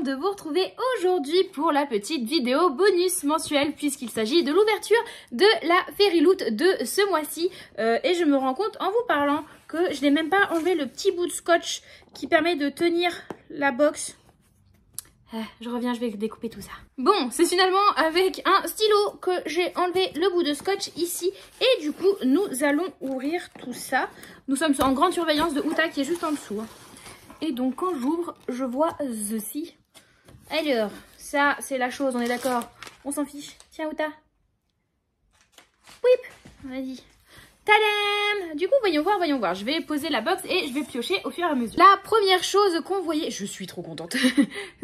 de vous retrouver aujourd'hui pour la petite vidéo bonus mensuelle puisqu'il s'agit de l'ouverture de la Fairy Loot de ce mois-ci. Et je me rends compte en vous parlant que je n'ai même pas enlevé le petit bout de scotch qui permet de tenir la box. Je reviens, je vais découper tout ça. Bon, c'est finalement avec un stylo que j'ai enlevé le bout de scotch ici. Et du coup, nous allons ouvrir tout ça. Nous sommes en grande surveillance de Uta qui est juste en dessous. Et donc, quand j'ouvre, je vois ceci. Alors, ça, c'est la chose, on est d'accord. On s'en fiche. Tiens, Uta. Whip. Vas-y. Tadam! Du coup, voyons voir. Je vais poser la box et je vais piocher au fur et à mesure. La première chose qu'on voyait... Je suis trop contente.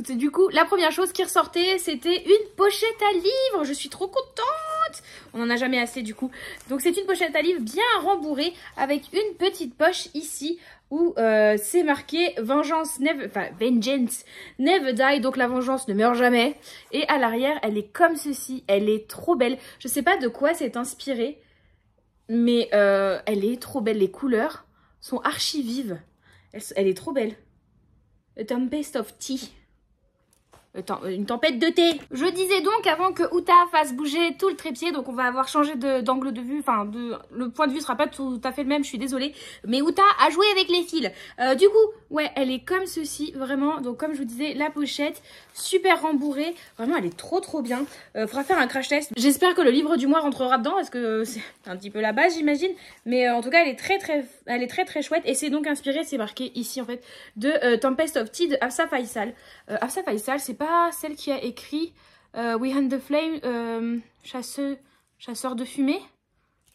Du coup, la première chose qui ressortait, c'était une pochette à livres. Je suis trop contente. On n'en a jamais assez, du coup. Donc, c'est une pochette à livres bien rembourrée avec une petite poche ici où c'est marqué Vengeance never die. Donc, la vengeance ne meurt jamais. Et à l'arrière, elle est comme ceci. Elle est trop belle. Je sais pas de quoi c'est inspiré. Mais elle est trop belle. Les couleurs sont archi vives. Elle est trop belle. A tempest of tea. Une tempête de thé. Je disais donc avant que Uta fasse bouger tout le trépied, donc on va avoir changé d'angle de vue, enfin le point de vue sera pas tout à fait le même, je suis désolée, mais Uta a joué avec les fils. Du coup, ouais, elle est comme ceci, vraiment, donc comme je vous disais, la pochette, super rembourrée, vraiment elle est trop bien. Faudra faire un crash test. J'espère que le livre du mois rentrera dedans, parce que c'est un petit peu la base j'imagine, mais en tout cas elle est très chouette, et c'est donc inspiré, c'est marqué ici en fait, de Tempest of Tea de Hafsa Faisal. Hafsa Faisal, c'est pas celle qui a écrit We Hunt the Flame, chasseur de fumée.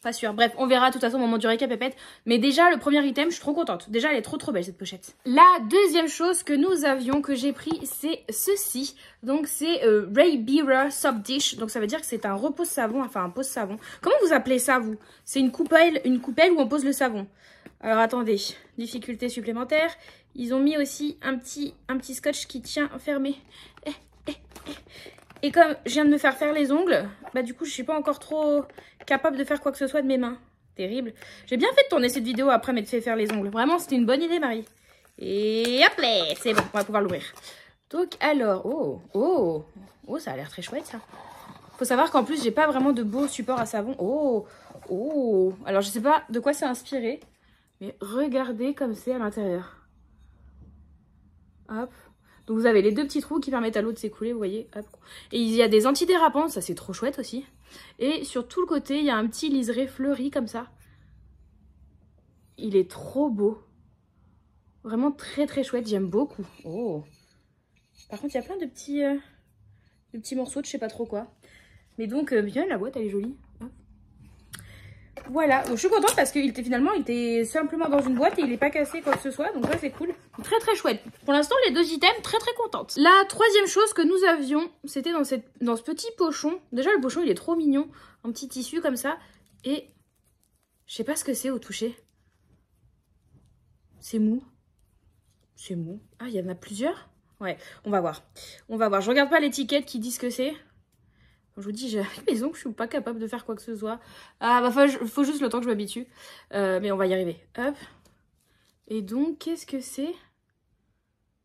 Pas sûr. Bref, on verra de toute façon au moment du récap pépette. Mais déjà, le premier item, je suis trop contente. Déjà, elle est trop belle cette pochette. La deuxième chose que nous avions, que j'ai pris, c'est ceci. Donc, c'est Ray Bearer Soap Dish. Donc, ça veut dire que c'est un repose-savon, enfin un pose-savon. Comment vous appelez ça, vous? C'est une coupelle où on pose le savon. Alors, attendez. Difficulté supplémentaire. Ils ont mis aussi un petit scotch qui tient fermé. Et comme je viens de me faire les ongles, bah du coup je suis pas encore trop capable de faire quoi que ce soit de mes mains. Terrible. J'ai bien fait de tourner cette vidéo après m'être fait faire les ongles. Vraiment c'était une bonne idée Marie. Et hop là, c'est bon, on va pouvoir l'ouvrir. Donc alors, oh ça a l'air très chouette ça. Faut savoir qu'en plus j'ai pas vraiment de beau support à savon. Oh, alors je sais pas de quoi c'est inspiré, mais regardez comme c'est à l'intérieur. Hop. Donc vous avez les deux petits trous qui permettent à l'eau de s'écouler, vous voyez. Hop. Et il y a des antidérapants, ça c'est trop chouette aussi. Et sur tout le côté, il y a un petit liseré fleuri comme ça. Il est trop beau. Vraiment très chouette, j'aime beaucoup. Oh. Par contre, il y a plein de petits morceaux de je sais pas trop quoi. Mais donc, bien la boîte, elle est jolie. Hop. Voilà, donc je suis contente parce qu'il était simplement dans une boîte et il n'est pas cassé quoi que ce soit, donc ça c'est cool. Très chouette. Pour l'instant les deux items, très contente. La troisième chose que nous avions, c'était dans ce petit pochon. Déjà le pochon il est trop mignon, un petit tissu comme ça. Et je sais pas ce que c'est au toucher. C'est mou. C'est mou. Ah il y en a plusieurs. Ouais, on va voir. Je regarde pas l'étiquette qui dit ce que c'est. Je vous dis, avec mes ongles, je suis pas capable de faire quoi que ce soit. Ah, bah, faut juste le temps que je m'habitue. Mais on va y arriver. Hop. Et donc, qu'est-ce que c'est?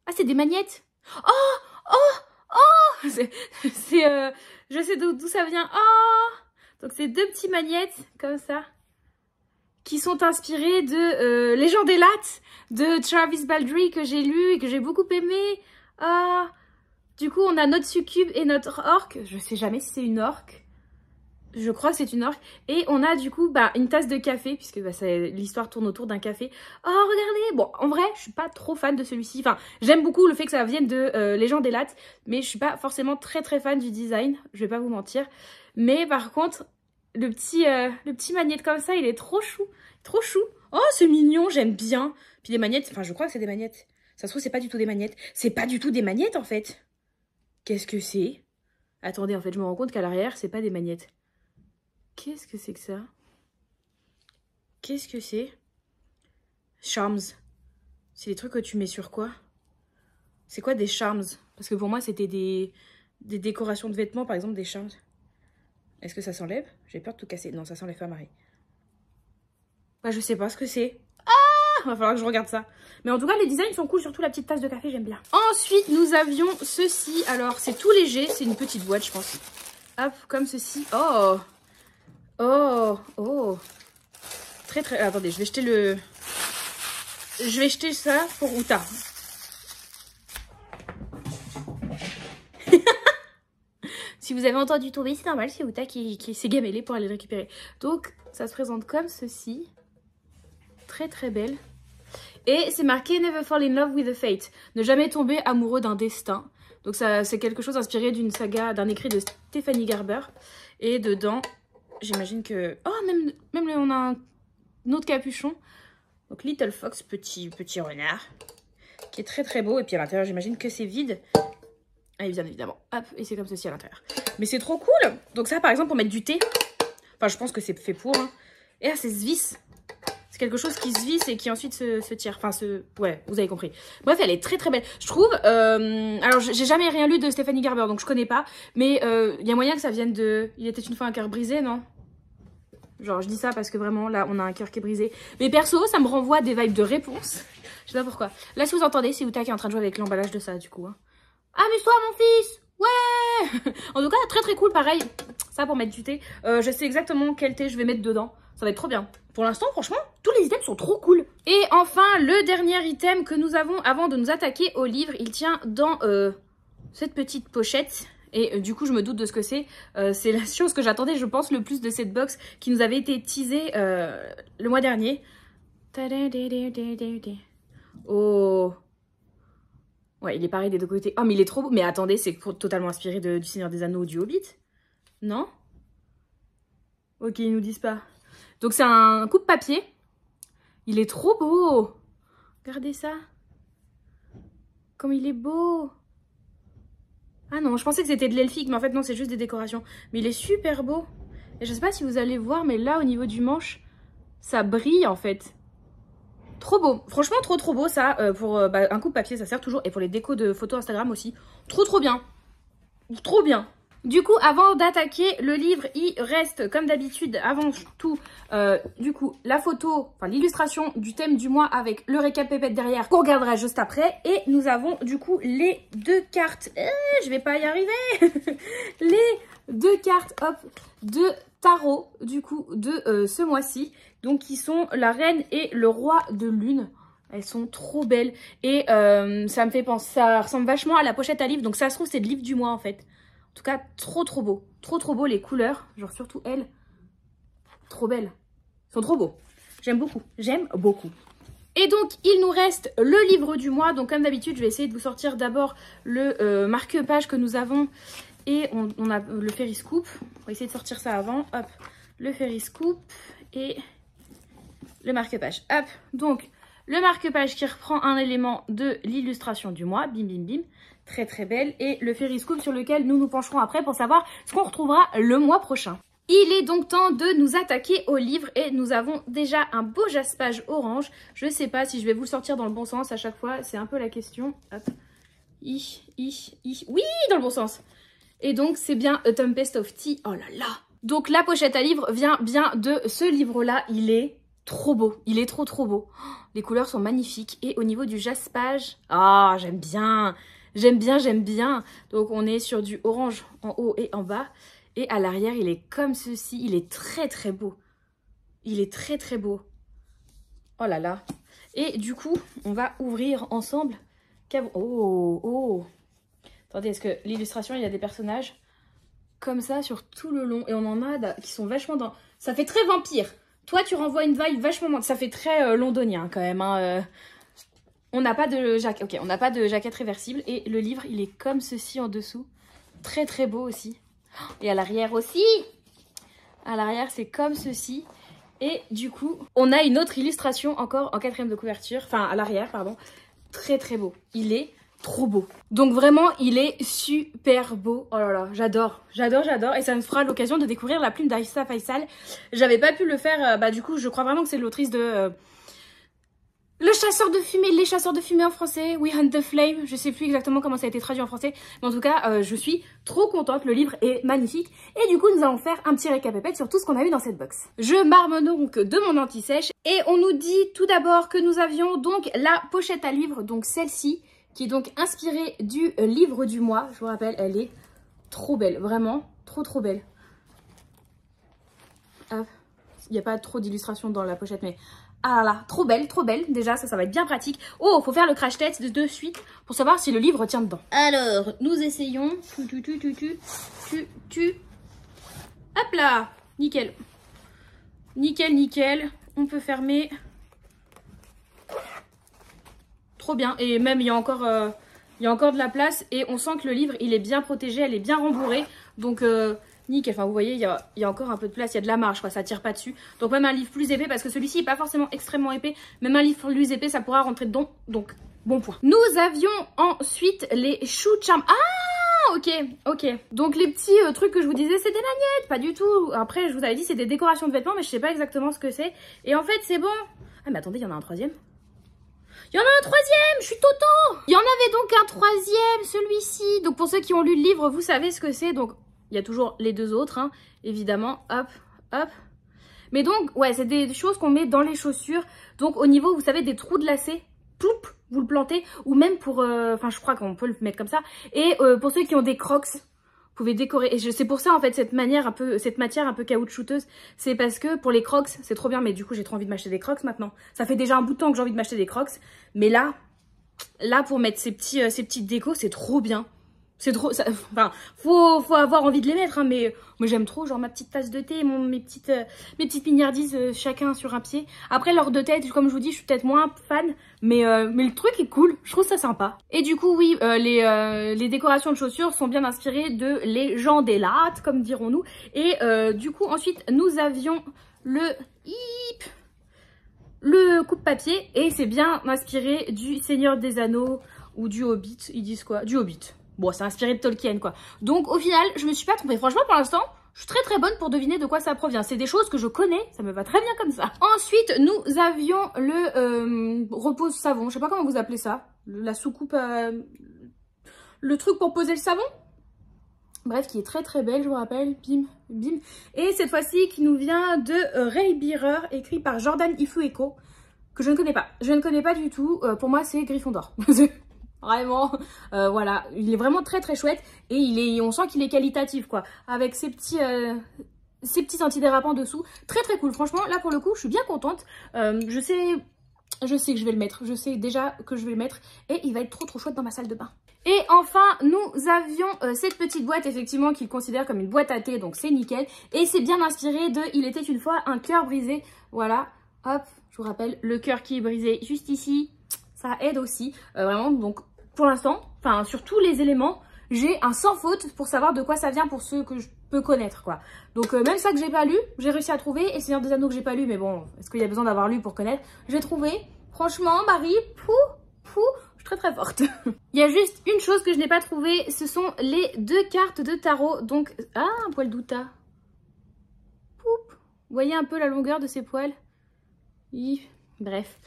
Ah, c'est des magnettes. Oh je sais d'où ça vient. Oh. Donc, c'est deux petits magnettes, comme ça, qui sont inspirés de Légende des Lattes, de Travis Baldree, que j'ai lu et que j'ai beaucoup aimé. Ah. Du coup, on a notre succube et notre orque. Je sais jamais si c'est une orque. Je crois que c'est une orque. Et on a du coup une tasse de café, puisque l'histoire tourne autour d'un café. Oh, regardez! Bon, en vrai, je suis pas trop fan de celui-ci. Enfin, j'aime beaucoup le fait que ça vienne de Légende des Lattes, mais je suis pas forcément très fan du design. Je vais pas vous mentir. Mais par contre, le petit magnète comme ça, il est trop chou. Trop chou. Oh, c'est mignon, j'aime bien. Puis les magnettes, enfin, je crois que c'est des magnettes. Ça se trouve, c'est pas du tout des magnettes. C'est pas du tout des magnettes, en fait. Qu'est-ce que c'est? Attendez, en fait, je me rends compte qu'à l'arrière, c'est pas des magnettes. Qu'est-ce que c'est que ça? Qu'est-ce que c'est? Charms. C'est des trucs que tu mets sur quoi? C'est quoi des charms? Parce que pour moi, c'était des décorations de vêtements, par exemple, des charms. Est-ce que ça s'enlève? J'ai peur de tout casser. Non, ça s'enlève pas, Marie. Bah, je sais pas ce que c'est. Ah! Il va falloir que je regarde ça. Mais en tout cas, les designs sont cool, surtout la petite tasse de café, j'aime bien. Ensuite, nous avions ceci. Alors, c'est tout léger, c'est une petite boîte, je pense. Hop, comme ceci. Oh! Oh! Oh! Très très... Attendez, je vais jeter le... Je vais jeter ça pour Uta. Si vous avez entendu tomber, c'est normal, c'est Uta qui s'est gamellée pour aller le récupérer. Donc, ça se présente comme ceci. Très très belle. Et c'est marqué Never fall in love with a fate. Ne jamais tomber amoureux d'un destin. Donc c'est quelque chose inspiré d'une saga, d'un écrit de Stephanie Garber. Et dedans, j'imagine que... Oh, même on a un autre capuchon. Donc Little Fox, petit renard. Qui est très très beau. Et puis à l'intérieur, j'imagine que c'est vide. Et bien évidemment, hop, et c'est comme ceci à l'intérieur. Mais c'est trop cool. Donc ça, par exemple, pour mettre du thé. Enfin, je pense que c'est fait pour. Hein. Et là, c'est se visse. C'est quelque chose qui se visse et qui ensuite se tire. Enfin, ouais, vous avez compris. Bref, elle est très très belle. Je trouve... alors, j'ai jamais rien lu de Stephanie Garber, donc je connais pas. Mais il y a moyen que ça vienne de... Il était une fois un cœur brisé, non? Genre, je dis ça parce que vraiment, là, on a un cœur qui est brisé. Mais perso, ça me renvoie des vibes de réponse. Je sais pas pourquoi. Là, si vous entendez, c'est Uta qui est en train de jouer avec l'emballage de ça, du coup. Hein. Amuse-toi, mon fils! Ouais! En tout cas, très très cool, pareil. Ça, pour mettre du thé. Je sais exactement quel thé je vais mettre dedans. Ça va être trop bien. Pour l'instant, franchement, tous les items sont trop cool. Et enfin, le dernier item que nous avons avant de nous attaquer au livre, il tient dans cette petite pochette. Et du coup, je me doute de ce que c'est. C'est la chose que j'attendais, je pense, le plus de cette box qui nous avait été teasée le mois dernier. Oh! Ouais, il est pareil des deux côtés. Oh, mais il est trop beau. Mais attendez, c'est totalement inspiré du Seigneur des Anneaux ou du Hobbit? Non? Ok, ils nous disent pas. Donc c'est un coupe-papier. Il est trop beau. Regardez ça. Comme il est beau. Ah non, je pensais que c'était de l'elfique, mais en fait non, c'est juste des décorations. Mais il est super beau. Et je sais pas si vous allez voir, mais là, au niveau du manche, ça brille en fait. Trop beau. Franchement, trop beau ça. Pour un coupe-papier, ça sert toujours. Et pour les décos de photos Instagram aussi. Trop bien. Trop bien. Du coup, avant d'attaquer le livre, il reste, comme d'habitude, avant tout, du coup, la photo, enfin l'illustration du thème du mois avec le récap pépette derrière, qu'on regardera juste après. Et nous avons, du coup, les deux cartes. Je vais pas y arriver. Les deux cartes, hop, de tarot, du coup, de ce mois-ci. Donc, qui sont la reine et le roi de lune. Elles sont trop belles. Et ça me fait penser, ça ressemble vachement à la pochette à livre. Donc, ça se trouve, c'est le livre du mois, en fait. En tout cas, trop beau. Trop beau, les couleurs. Genre, surtout elles. Trop belles. Ils sont trop beaux. J'aime beaucoup. J'aime beaucoup. Et donc, il nous reste le livre du mois. Donc, comme d'habitude, je vais essayer de vous sortir d'abord le marque-page que nous avons. Et on a le Ferriscoop. On va essayer de sortir ça avant. Hop, le Ferriscoop et le marque-page. Hop, donc, le marque-page qui reprend un élément de l'illustration du mois. Bim, bim, bim. Très belle. Et le Ferriscoop sur lequel nous nous pencherons après pour savoir ce qu'on retrouvera le mois prochain. Il est donc temps de nous attaquer au livre et nous avons déjà un beau jaspage orange. Je sais pas si je vais vous le sortir dans le bon sens à chaque fois, c'est un peu la question. Hop. Oui, dans le bon sens. Et donc c'est bien A Tempest of Tea. Oh là là. Donc la pochette à livre vient bien de ce livre-là. Il est trop beau. Il est trop beau. Oh, les couleurs sont magnifiques. Et au niveau du jaspage, ah, j'aime bien. J'aime bien. Donc on est sur du orange en haut et en bas. Et à l'arrière, il est comme ceci. Il est très beau. Il est très beau. Oh là là. Et du coup, on va ouvrir ensemble. Oh. Attendez, est-ce que l'illustration, il y a des personnages comme ça sur tout le long. Et on en a qui sont vachement dans... Ça fait très vampire. Toi, tu renvoies une vibe vachement... Ça fait très londonien quand même. Hein. On n'a pas de jaquette. Ok, on n'a pas de jaquette réversible. Et le livre, il est comme ceci en dessous. Très beau aussi. Et à l'arrière aussi. À l'arrière, c'est comme ceci. Et du coup, on a une autre illustration encore en 4e de couverture. Enfin, à l'arrière, pardon. Très beau. Il est trop beau. Donc vraiment, il est super beau. Oh là là, j'adore. Et ça me fera l'occasion de découvrir la plume d'Aïssa Faisal. J'avais pas pu le faire. Du coup, je crois vraiment que c'est l'autrice de... Le chasseur de fumée, les chasseurs de fumée en français, We Hunt the Flame, je sais plus exactement comment ça a été traduit en français, mais en tout cas, je suis trop contente, le livre est magnifique, et du coup, nous allons faire un petit récapépète sur tout ce qu'on a eu dans cette box. Je m'arme donc de mon anti-sèche, et on nous dit tout d'abord que nous avions donc la pochette à livre, donc celle-ci, qui est donc inspirée du livre du mois, je vous rappelle, elle est trop belle, vraiment, trop belle. Hop. Il n'y a pas trop d'illustrations dans la pochette, mais ah là, trop belle, déjà, ça va être bien pratique. Oh, faut faire le crash test de suite pour savoir si le livre tient dedans. Alors, nous essayons. Hop là, nickel. Nickel, on peut fermer. Trop bien, et même il y a encore de la place, et on sent que le livre, il est bien protégé, elle est bien rembourrée, donc... nickel, enfin vous voyez, il y a encore un peu de place, il y a de la marge, quoi, ça tire pas dessus. Donc même un livre plus épais, parce que celui-ci n'est pas forcément extrêmement épais, même un livre plus épais, ça pourra rentrer dedans, donc bon point. Nous avions ensuite les Shoe Charms. Ah, ok. Donc les petits trucs que je vous disais, c'est des magnettes, pas du tout. Après, je vous avais dit, c'est des décorations de vêtements, mais je sais pas exactement ce que c'est. Et en fait, c'est bon. Ah, mais attendez, il y en a un troisième. Il y en a un troisième, je suis toto. Il y en avait donc un troisième, celui-ci. Donc pour ceux qui ont lu le livre, vous savez ce que c'est, donc... Il y a toujours les deux autres, hein, évidemment. Hop. Mais donc, ouais, c'est des choses qu'on met dans les chaussures. Donc, au niveau, vous savez, des trous de lacets, ploup, vous le plantez. Ou même pour... Enfin, je crois qu'on peut le mettre comme ça. Et pour ceux qui ont des crocs, vous pouvez décorer. Et c'est pour ça, en fait, cette matière un peu caoutchouteuse. C'est parce que pour les crocs, c'est trop bien. Mais du coup, j'ai trop envie de m'acheter des crocs maintenant. Ça fait déjà un bout de temps que j'ai envie de m'acheter des crocs. Mais là, pour mettre ces petites décos, c'est trop bien. C'est trop, enfin, faut avoir envie de les mettre, hein, mais moi j'aime trop, genre ma petite tasse de thé, mes petites mignardises chacun sur un pied. Après l'heure de tête, comme je vous dis, je suis peut-être moins fan, mais le truc est cool, je trouve ça sympa. Et du coup, oui, les décorations de chaussures sont bien inspirées de Légendes des Lattes, comme dirons-nous. Et du coup, ensuite, nous avions le coupe-papier, et c'est bien inspiré du Seigneur des Anneaux ou du Hobbit. Ils disent quoi? Du Hobbit. Bon, c'est inspiré de Tolkien, quoi. Donc, au final, je me suis pas trompée. Franchement, pour l'instant, je suis très bonne pour deviner de quoi ça provient. C'est des choses que je connais, ça me va très bien comme ça. Ensuite, nous avions le repose-savon. Je sais pas comment vous appelez ça. La soucoupe, le truc pour poser le savon. Bref, qui est très belle, je vous rappelle. Bim. Et cette fois-ci, qui nous vient de Ray Bearer, écrit par Jordan Ifueko, que je ne connais pas. Je ne connais pas du tout. Pour moi, c'est Gryffondor. Vraiment, voilà, il est vraiment très chouette, et on sent qu'il est qualitatif, quoi, avec ces petits antidérapants dessous, très cool. Franchement, là pour le coup, je suis bien contente. Je sais que je vais le mettre, je sais déjà que je vais le mettre, et il va être trop chouette dans ma salle de bain. Et enfin, nous avions cette petite boîte, effectivement, qu'il considère comme une boîte à thé, donc c'est nickel, et c'est bien inspiré de Il était une fois un cœur brisé. Voilà, hop, je vous rappelle, le cœur qui est brisé juste ici, ça aide aussi, vraiment. Donc pour l'instant, enfin sur tous les éléments, j'ai un sans faute pour savoir de quoi ça vient pour ceux que je peux connaître, quoi. Donc même ça que j'ai pas lu, j'ai réussi à trouver. Et Seigneur des Anneaux que j'ai pas lu, mais bon, est-ce qu'il y a besoin d'avoir lu pour connaître? J'ai trouvé. Franchement, Marie, je suis très forte. Il y a juste une chose que je n'ai pas trouvée, ce sont les deux cartes de tarot. Donc, ah, un poil d'Outa. Poup. Vous voyez un peu la longueur de ces poils? Bref.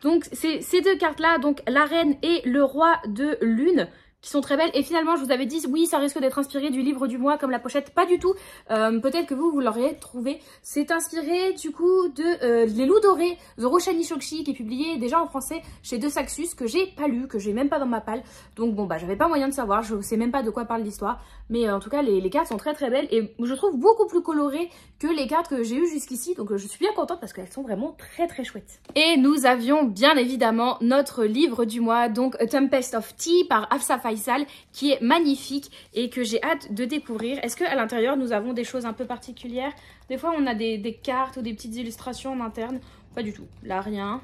Donc, c'est ces deux cartes-là, donc la reine et le roi de lune, qui sont très belles. Et finalement, je vous avais dit, oui, ça risque d'être inspiré du livre du mois, comme la pochette. Pas du tout. Peut-être que vous l'auriez trouvé. C'est inspiré, du coup, de Les Loups Dorés, The Roshani Shokshi, qui est publié déjà en français chez De Saxus, que j'ai pas lu, que j'ai même pas dans ma palle. Donc, bon, bah, j'avais pas moyen de savoir. Je sais même pas de quoi parle l'histoire. Mais en tout cas, les cartes sont très belles. Et je trouve beaucoup plus colorées que les cartes que j'ai eues jusqu'ici. Donc, je suis bien contente parce qu'elles sont vraiment très chouettes. Et nous avions, bien évidemment, notre livre du mois. Donc, A Tempest of Tea par Hafsa Faisal, qui est magnifique et que j'ai hâte de découvrir. Est-ce qu'à l'intérieur nous avons des choses un peu particulières? Des fois on a des cartes ou des petites illustrations en interne. Pas du tout, là rien.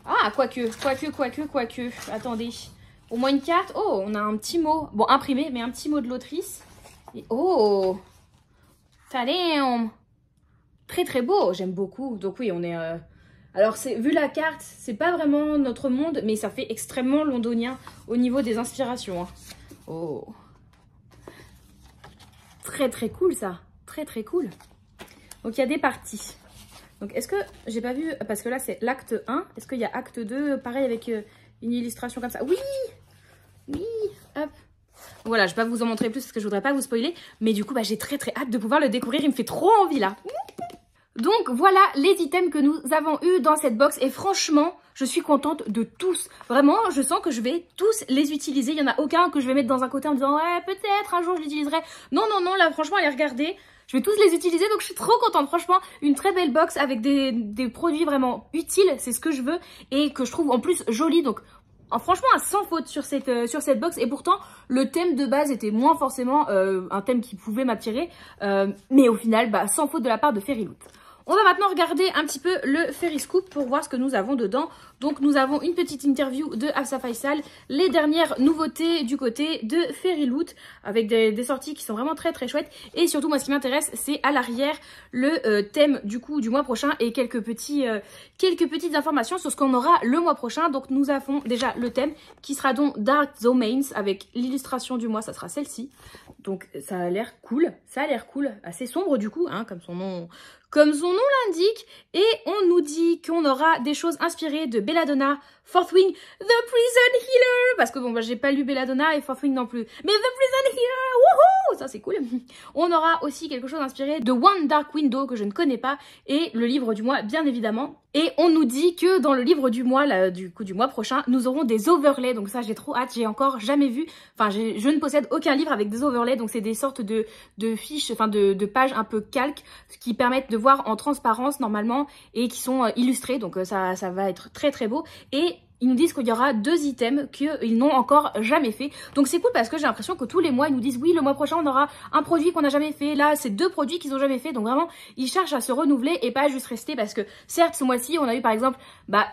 Ah, quoique. Attendez, au moins une carte. Oh, on a un petit mot, bon imprimé, mais un petit mot de l'autrice. Et oh, tadam, très beau, j'aime beaucoup. Donc oui, on est... Alors, vu la carte, c'est pas vraiment notre monde, mais ça fait extrêmement londonien au niveau des inspirations. Hein. Oh. Très cool, ça. Très cool. Donc, il y a des parties. Donc est-ce que j'ai pas vu, parce que là c'est l'acte 1, est-ce qu'il y a acte 2 pareil avec une illustration comme ça? Oui, oui, hop. Voilà, je vais pas vous en montrer plus parce que je voudrais pas vous spoiler, mais du coup bah, j'ai très hâte de pouvoir le découvrir, il me fait trop envie là. Donc voilà les items que nous avons eu dans cette box et franchement je suis contente de tous. Vraiment je sens que je vais tous les utiliser. Il n'y en a aucun que je vais mettre dans un côté en me disant ouais peut-être un jour je l'utiliserai. Non là franchement allez regarder. Je vais tous les utiliser donc je suis trop contente. Franchement une très belle box avec des produits vraiment utiles. C'est ce que je veux et que je trouve en plus joli. Donc franchement, sans faute sur cette box. Et pourtant, le thème de base était moins forcément un thème qui pouvait m'attirer. Mais au final, bah, sans faute de la part de Fairyloot. On va maintenant regarder un petit peu le Fairy-Scoop pour voir ce que nous avons dedans. Donc nous avons une petite interview de Hafsa Faisal, les dernières nouveautés du côté de Fairyloot avec des sorties qui sont vraiment très chouettes. Et surtout moi ce qui m'intéresse c'est à l'arrière le thème du coup du mois prochain et quelques petites informations sur ce qu'on aura le mois prochain. Donc nous avons déjà le thème qui sera donc Dark Domains avec l'illustration du mois, ça sera celle-ci. Donc ça a l'air cool, assez sombre du coup hein, comme son nom l'indique. Et on nous dit qu'on aura des choses inspirées de Belladonna, Fourth Wing, The Prison Healer. Parce que bon, bah, j'ai pas lu Belladonna et Fourth Wing non plus. Mais The Prison Healer, wouhou, ça c'est cool. On aura aussi quelque chose inspiré de One Dark Window que je ne connais pas. Et le livre du mois, bien évidemment. Et on nous dit que dans le livre du mois, là, du mois prochain, nous aurons des overlays. Donc ça, j'ai trop hâte. J'ai encore jamais vu. Enfin, je ne possède aucun livre avec des overlays. Donc c'est des sortes de fiches, enfin de pages un peu calques qui permettent de voir en transparence normalement et qui sont illustrées. Donc ça va être très beau. Et ils nous disent qu'il y aura 2 items qu'ils n'ont encore jamais fait. Donc c'est cool parce que j'ai l'impression que tous les mois, ils nous disent oui, le mois prochain, on aura un produit qu'on n'a jamais fait. Là, c'est 2 produits qu'ils n'ont jamais fait. Donc vraiment, ils cherchent à se renouveler et pas juste rester parce que certes, ce mois-ci, on a eu par exemple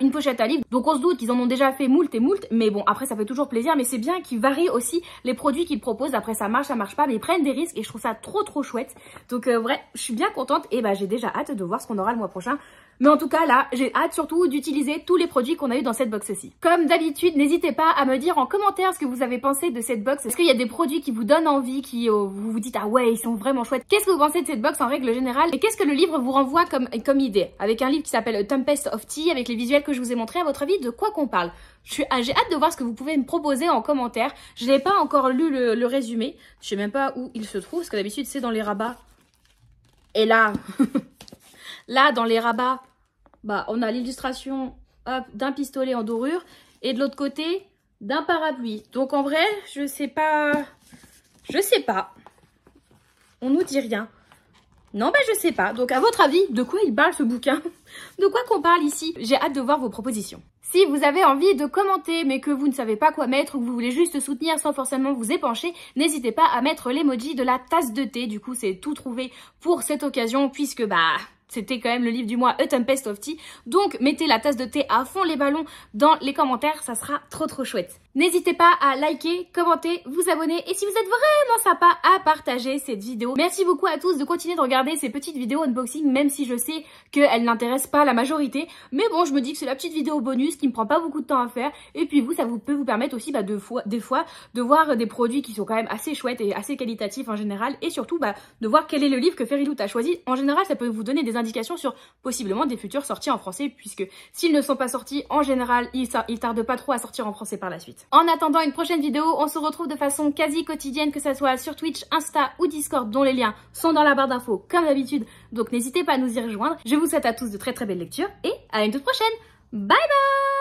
une pochette à livre. Donc on se doute qu'ils en ont déjà fait moult. Mais bon, après, ça fait toujours plaisir. Mais c'est bien qu'ils varient aussi les produits qu'ils proposent. Après, ça marche pas. Mais ils prennent des risques et je trouve ça trop chouette. Donc vrai, je suis bien contente et j'ai déjà hâte de voir ce qu'on aura le mois prochain. Mais en tout cas, là, j'ai hâte surtout d'utiliser tous les produits qu'on a eu dans cette box-ci. Comme d'habitude, n'hésitez pas à me dire en commentaire ce que vous avez pensé de cette box. Est-ce qu'il y a des produits qui vous donnent envie, qui vous vous dites « Ah ouais, ils sont vraiment chouettes ». Qu'est-ce que vous pensez de cette box en règle générale? Et qu'est-ce que le livre vous renvoie comme idée? Avec un livre qui s'appelle Tempest of Tea, avec les visuels que je vous ai montrés, à votre avis, de quoi qu'on parle? J'ai hâte de voir ce que vous pouvez me proposer en commentaire. Je n'ai pas encore lu le résumé. Je sais même pas où il se trouve, parce que d'habitude, c'est dans les rabats. Et là, là, dans les rabats, on a l'illustration d'un pistolet en dorure et de l'autre côté d'un parapluie. Donc en vrai, je sais pas. On nous dit rien. Non, je sais pas. Donc à votre avis, de quoi il parle ce bouquin? De quoi qu'on parle ici? J'ai hâte de voir vos propositions. Si vous avez envie de commenter mais que vous ne savez pas quoi mettre ou que vous voulez juste soutenir sans forcément vous épancher, n'hésitez pas à mettre l'emoji de la tasse de thé. Du coup, c'est tout trouvé pour cette occasion puisque c'était quand même le livre du mois A Tempest of Tea. Donc, mettez la tasse de thé à fond les ballons dans les commentaires. Ça sera trop chouette. N'hésitez pas à liker, commenter, vous abonner. Et si vous êtes vraiment sympa, à partager cette vidéo. Merci beaucoup à tous de continuer de regarder ces petites vidéos unboxing. Même si je sais qu'elles n'intéressent pas la majorité. Mais bon, je me dis que c'est la petite vidéo bonus qui me prend pas beaucoup de temps à faire. Et puis vous, ça peut vous permettre aussi des fois de voir des produits qui sont quand même assez chouettes et assez qualitatifs en général. Et surtout de voir quel est le livre que Fairyloot a choisi. En général, ça peut vous donner des indications sur possiblement des futures sorties en français, puisque s'ils ne sont pas sortis, en général, ils tardent pas trop à sortir en français par la suite. En attendant une prochaine vidéo, on se retrouve de façon quasi quotidienne, que ça soit sur Twitch, Insta ou Discord, dont les liens sont dans la barre d'infos comme d'habitude, donc n'hésitez pas à nous y rejoindre. Je vous souhaite à tous de très belles lectures et à une toute prochaine. Bye bye!